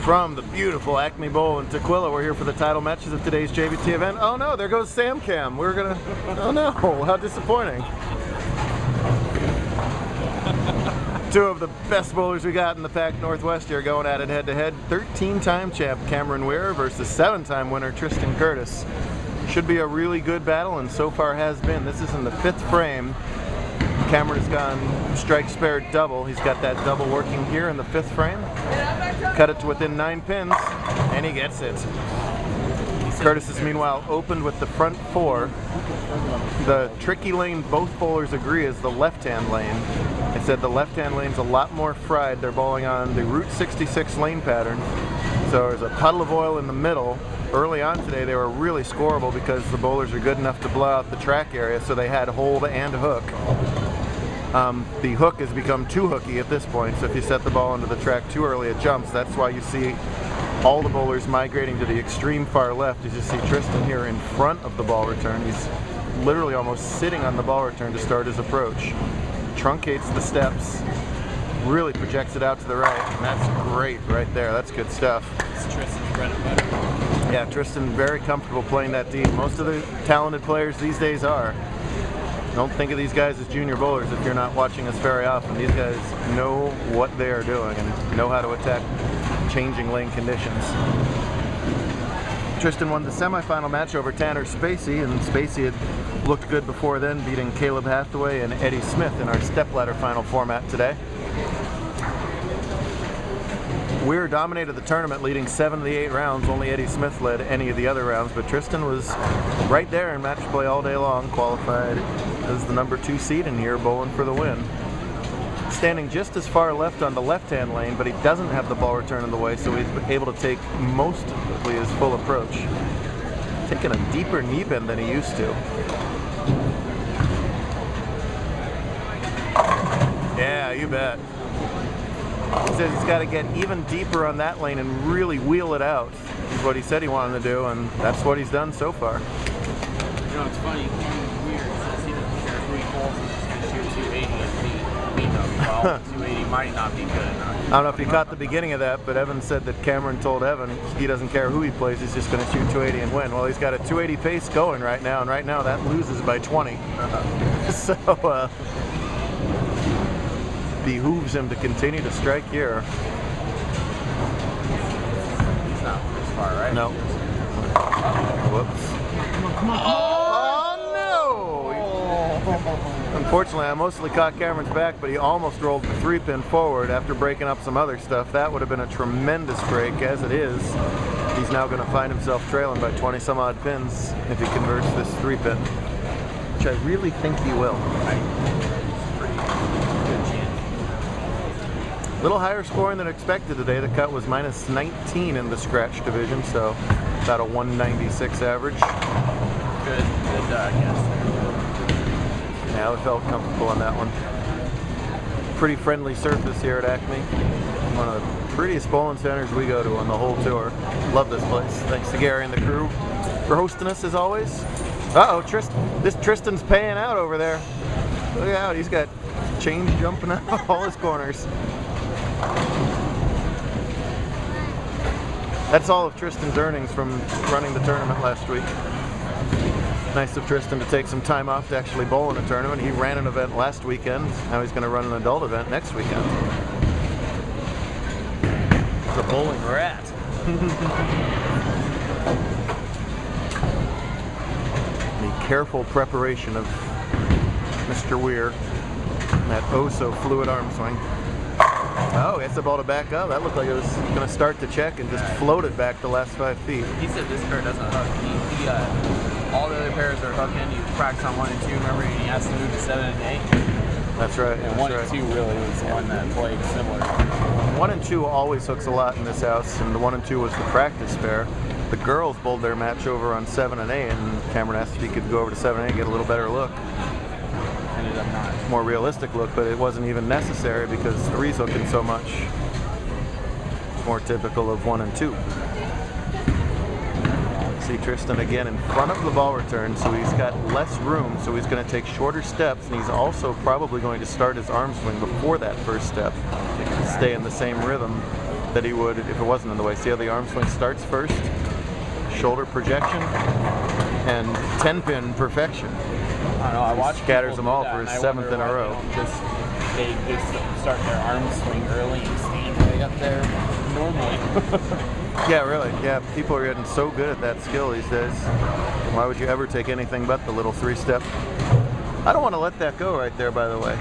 From the beautiful Acme Bowl in Tequila, we're here for the title matches of today's JBT event. Oh no, there goes Sam Cam. We're gonna, oh no, how disappointing. Two of the best bowlers we got in the Pac Northwest here going at it head to head. 13-time champ Cameron Weier versus 7-time winner Tristan Curtis. Should be a really good battle, and so far has been. This is in the 5th frame. Cameron has gone strike spared double. He's got that double working here in the 5th frame. Cut it to within 9 pins, and he gets it. Curtis has meanwhile opened with the front 4. The tricky lane both bowlers agree is the left-hand lane. They said the left-hand lane's a lot more fried. They're bowling on the Route 66 lane pattern. So there's a puddle of oil in the middle. Early on today they were really scoreable because the bowlers are good enough to blow out the track area, so they had hold and hook. The hook has become too hooky at this point, so if you set the ball into the track too early it jumps. That's why you see all the bowlers migrating to the extreme far left. You just see Tristan here in front of the ball return. He's literally almost sitting on the ball return to start his approach. Truncates the steps, really projects it out to the right, and that's great right there. That's good stuff. It's Tristan's bread and butter. Yeah, Tristan very comfortable playing that deep. Most of the talented players these days are. Don't think of these guys as junior bowlers if you're not watching us very often. These guys know what they are doing and know how to attack changing lane conditions. Tristan won the semifinal match over Tanner Spacey, and Spacey had looked good before then, beating Caleb Hathaway and Eddie Smith in our stepladder final format today. Weier dominated the tournament, leading 7 of the 8 rounds. Only Eddie Smith led any of the other rounds, but Tristan was right there in match play all day long, qualified as the number 2 seed in here, bowling for the win. Standing just as far left on the left-hand lane, but he doesn't have the ball return in the way, so he's able to take mostly his full approach. Taking a deeper knee bend than he used to. Yeah, you bet. He says he's got to get even deeper on that lane and really wheel it out, is what he said he wanted to do, and that's what he's done so far. You know, it's funny, Weier says he doesn't care who he calls, he's going to shoot 280 and beat them. Well, 280 might not be good enough. I don't know if you caught the beginning of that, but Evan said that Cameron told Evan he doesn't care who he plays, he's just going to shoot 280 and win. Well, he's got a 280 pace going right now, and right now that loses by 20. So, behooves him to continue to strike here. He's not this far, right? No. Whoops. Come on. Oh, no! Unfortunately, I mostly caught Cameron's back, but he almost rolled the 3-pin forward after breaking up some other stuff. That would have been a tremendous break. As it is, he's now going to find himself trailing by 20 some odd pins if he converts this 3-pin, which I really think he will. A little higher scoring than expected today. The cut was minus 19 in the scratch division, so about a 196 average. Good guess there. Yeah, I felt comfortable on that one. Pretty friendly surface here at Acme. One of the prettiest bowling centers we go to on the whole tour. Love this place. Thanks to Gary and the crew for hosting us as always. Uh-oh, Tristan's paying out over there. Look out, he's got change jumping out of all his corners. That's all of Tristan's earnings from running the tournament last week. Nice of Tristan to take some time off to actually bowl in a tournament. He ran an event last weekend. Now he's going to run an adult event next weekend. He's a bowling rat. The careful preparation of Mr. Weier. That oh-so-fluid arm swing. Oh, gets the ball to back up. That looked like it was going to start to check and just float it back the last 5 feet. He said this pair doesn't hook. All the other pairs are hooking. You practice on 1 and 2, remember, and he has to move to 7 and 8. That's right. And 1 and 2 really was the one that played similar. 1 and 2 always hooks a lot in this house, and the 1 and 2 was the practice pair. The girls bowled their match over on 7 and 8, and Cameron asked if he could go over to 7 and 8 and get a little better look. Ended up not. More realistic look, but it wasn't even necessary because 3's hooking so much. More typical of 1 and 2. See Tristan again in front of the ball return, so he's got less room, so he's going to take shorter steps, and he's also probably going to start his arm swing before that first step to stay in the same rhythm. that he would if it wasn't in the way. See how the arm swing starts first? Shoulder projection and 10-pin perfection. I don't know. I watch scatters them all for his 7th in a row. They just start their arm swing early and stand way up there normally. Yeah, really. Yeah, people are getting so good at that skill these days. Why would you ever take anything but the little 3-step? I don't want to let that go right there, by the way.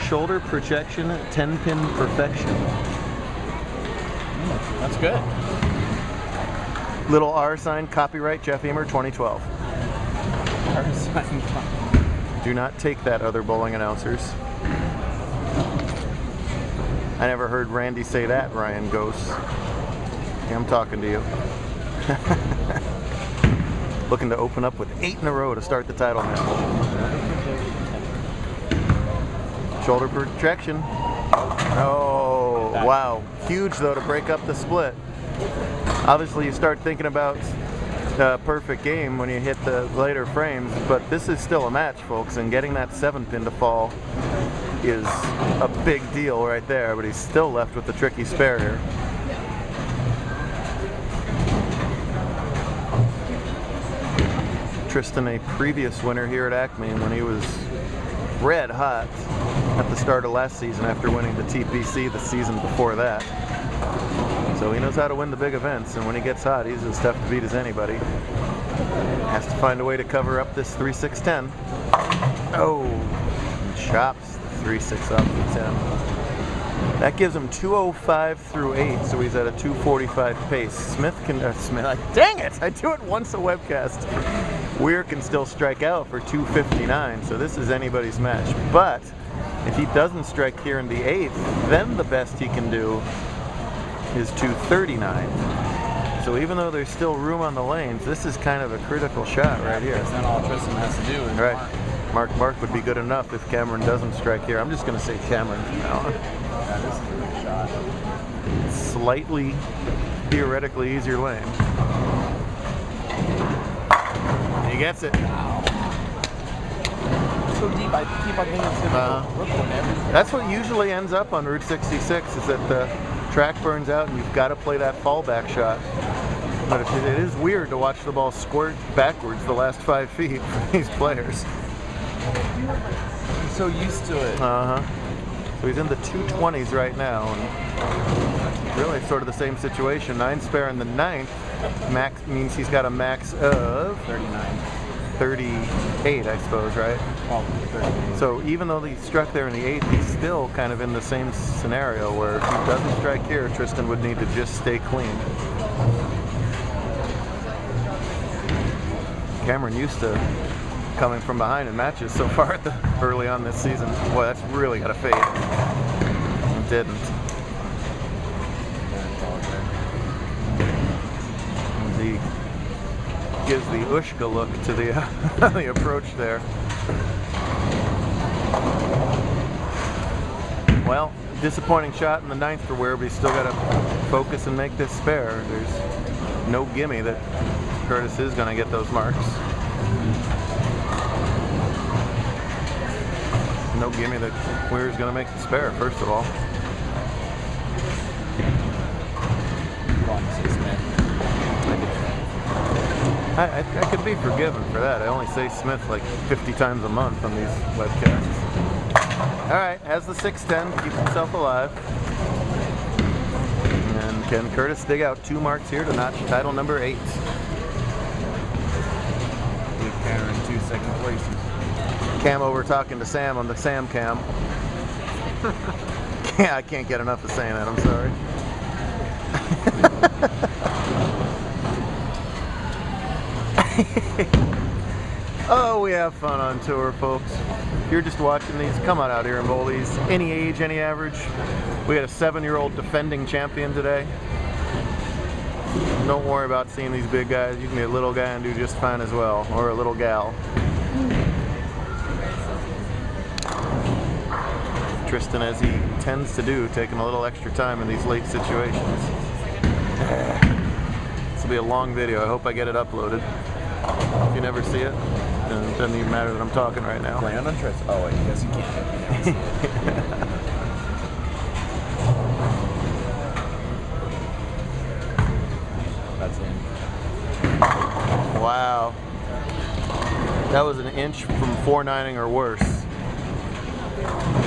Shoulder projection, 10-pin perfection. That's good. Little R sign, copyright Jeff Eamer 2012. R sign. Do not take that, other bowling announcers. I never heard Randy say that, Ryan Ghost. I'm talking to you. Looking to open up with 8 in a row to start the title match. Shoulder projection. Oh, wow. Huge, though, to break up the split. Obviously, you start thinking about a perfect game when you hit the later frames, but this is still a match, folks, and getting that 7-pin to fall is a big deal right there, but he's still left with the tricky spare here. Tristan, a previous winner here at Acme when he was red hot at the start of last season after winning the TPC the season before that. So he knows how to win the big events, and when he gets hot, he's as tough to beat as anybody. Has to find a way to cover up this 3-6-10. Oh, and chops the 3-6 off the 10. That gives him 205 through 8, so he's at a 245 pace. Smith can, dang it! I do it once a webcast. Weier can still strike out for 259, so this is anybody's match. But if he doesn't strike here in the 8th, then the best he can do is 239. So even though there's still room on the lanes, this is kind of a critical shot right here. That's not all Tristan has to do. Is Right. Mark would be good enough if Cameron doesn't strike here. I'm just going to say Cameron from now on. Yeah, this is a big shot. Slightly, theoretically easier lane. He gets it. Wow. So deep, I keep on thinking it's going to go Brooklyn everything. That's what usually ends up on Route 66, is that the track burns out and you've got to play that fallback shot. But it is weird to watch the ball squirt backwards the last 5 feet for these players. He's so used to it. So he's in the 220s right now, and really sort of the same situation. 9 spare in the 9th. Max means he's got a max of 38, I suppose, right? Well, 38. So even though he struck there in the 8th, he's still kind of in the same scenario where if he doesn't strike here, Tristan would need to just stay clean. Cameron used to coming from behind in matches so far early on this season. Boy, that's really got to fade. It didn't. He gives the Ushka look to the the approach there. Well, disappointing shot in the 9th for Weier, but he's still got to focus and make this spare. There's no gimme that Curtis is going to get those marks. No gimme that Weir's going to make the spare, first of all. I could be forgiven for that. I only say Smith like 50 times a month on these webcasts. All right, has the 610, keeps himself alive. And can Curtis dig out 2 marks here to notch title number 8? With Cameron 2 second places. Cam over talking to Sam on the Sam Cam. Yeah, I can't get enough of saying that, I'm sorry. Oh, we have fun on tour, folks. If you're just watching these, come on out here and bowl these. Any age, any average. We had a 7-year-old defending champion today. Don't worry about seeing these big guys. You can be a little guy and do just fine as well, or a little gal. Tristan, as he tends to do, taking a little extra time in these late situations. This will be a long video. I hope I get it uploaded. If you never see it, then it doesn't even matter that I'm talking right now. Land on Tristan. Oh, wait, yes, you can. Wow. That was an inch from 4.9ing or worse.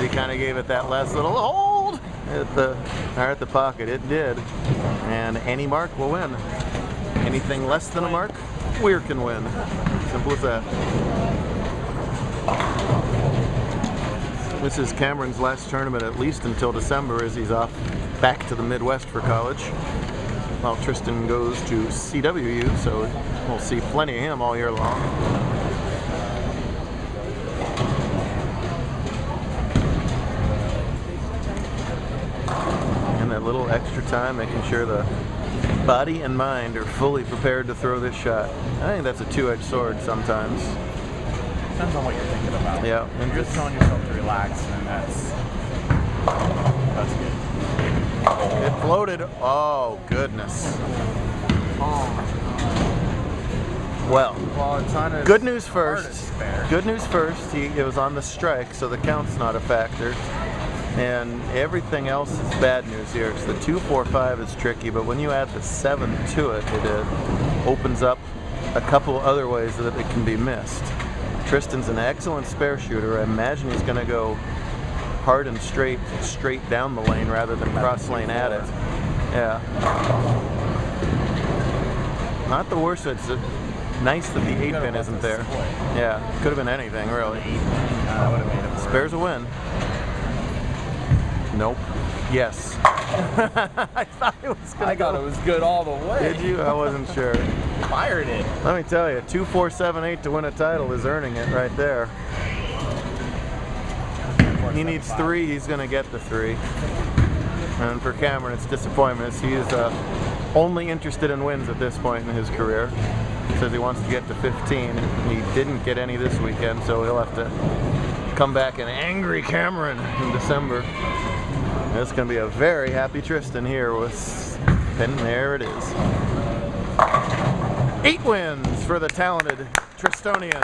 He kind of gave it that last little hold at the pocket. It did. And any mark will win. Anything less than a mark, Weier can win. Simple as that. This is Cameron's last tournament, at least until December, as he's off back to the Midwest for college. While Tristan goes to CWU, so we'll see plenty of him all year long. And that little extra time making sure the body and mind are fully prepared to throw this shot. I think that's a two-edged sword sometimes. Depends on what you're thinking about. Yeah. And you're just telling yourself to relax, and that's good. It floated. Oh, goodness. Well, it's on his good news first. hardest spare. Good news first. It was on the strike, so the count's not a factor. And everything else is bad news here. So the 2-4-5 is tricky, but when you add the 7 to it, it opens up a couple other ways that it can be missed. Tristan's an excellent spare shooter. I imagine he's going to go hard and straight down the lane rather than cross lane at it. Yeah. Not the worst. It's nice that the 8-pin isn't there. Yeah. Could have been anything, really. That would have made it work. Spare's a win. Nope. Yes. I thought it was gonna thought it was good all the way. Did you? I wasn't sure. Fired it. Let me tell you, 2-4-7-8 to win a title is earning it right there. He needs 3, he's gonna get the 3. And for Cameron, it's disappointment. He's only interested in wins at this point in his career. He says he wants to get to 15. He didn't get any this weekend, so he'll have to come back an angry Cameron in December. And it's going to be a very happy Tristan here with, and there it is. 8 wins for the talented Tristonian.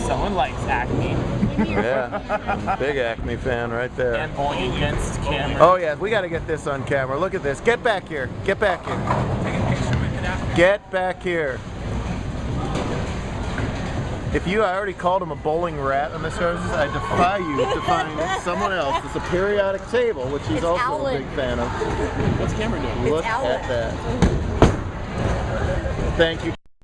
Someone likes Acme. Yeah, big Acme fan right there. And bowling against Cameron. Oh yeah, we got to get this on camera. Look at this. Get back here. Get back here. Take a picture with it after. Get back here. If I already called him a bowling rat on the services, I defy you to find someone else. It's a periodic table, which he's also Alan. a big fan of. What's Cameron doing? Look Alan. at that. Thank you.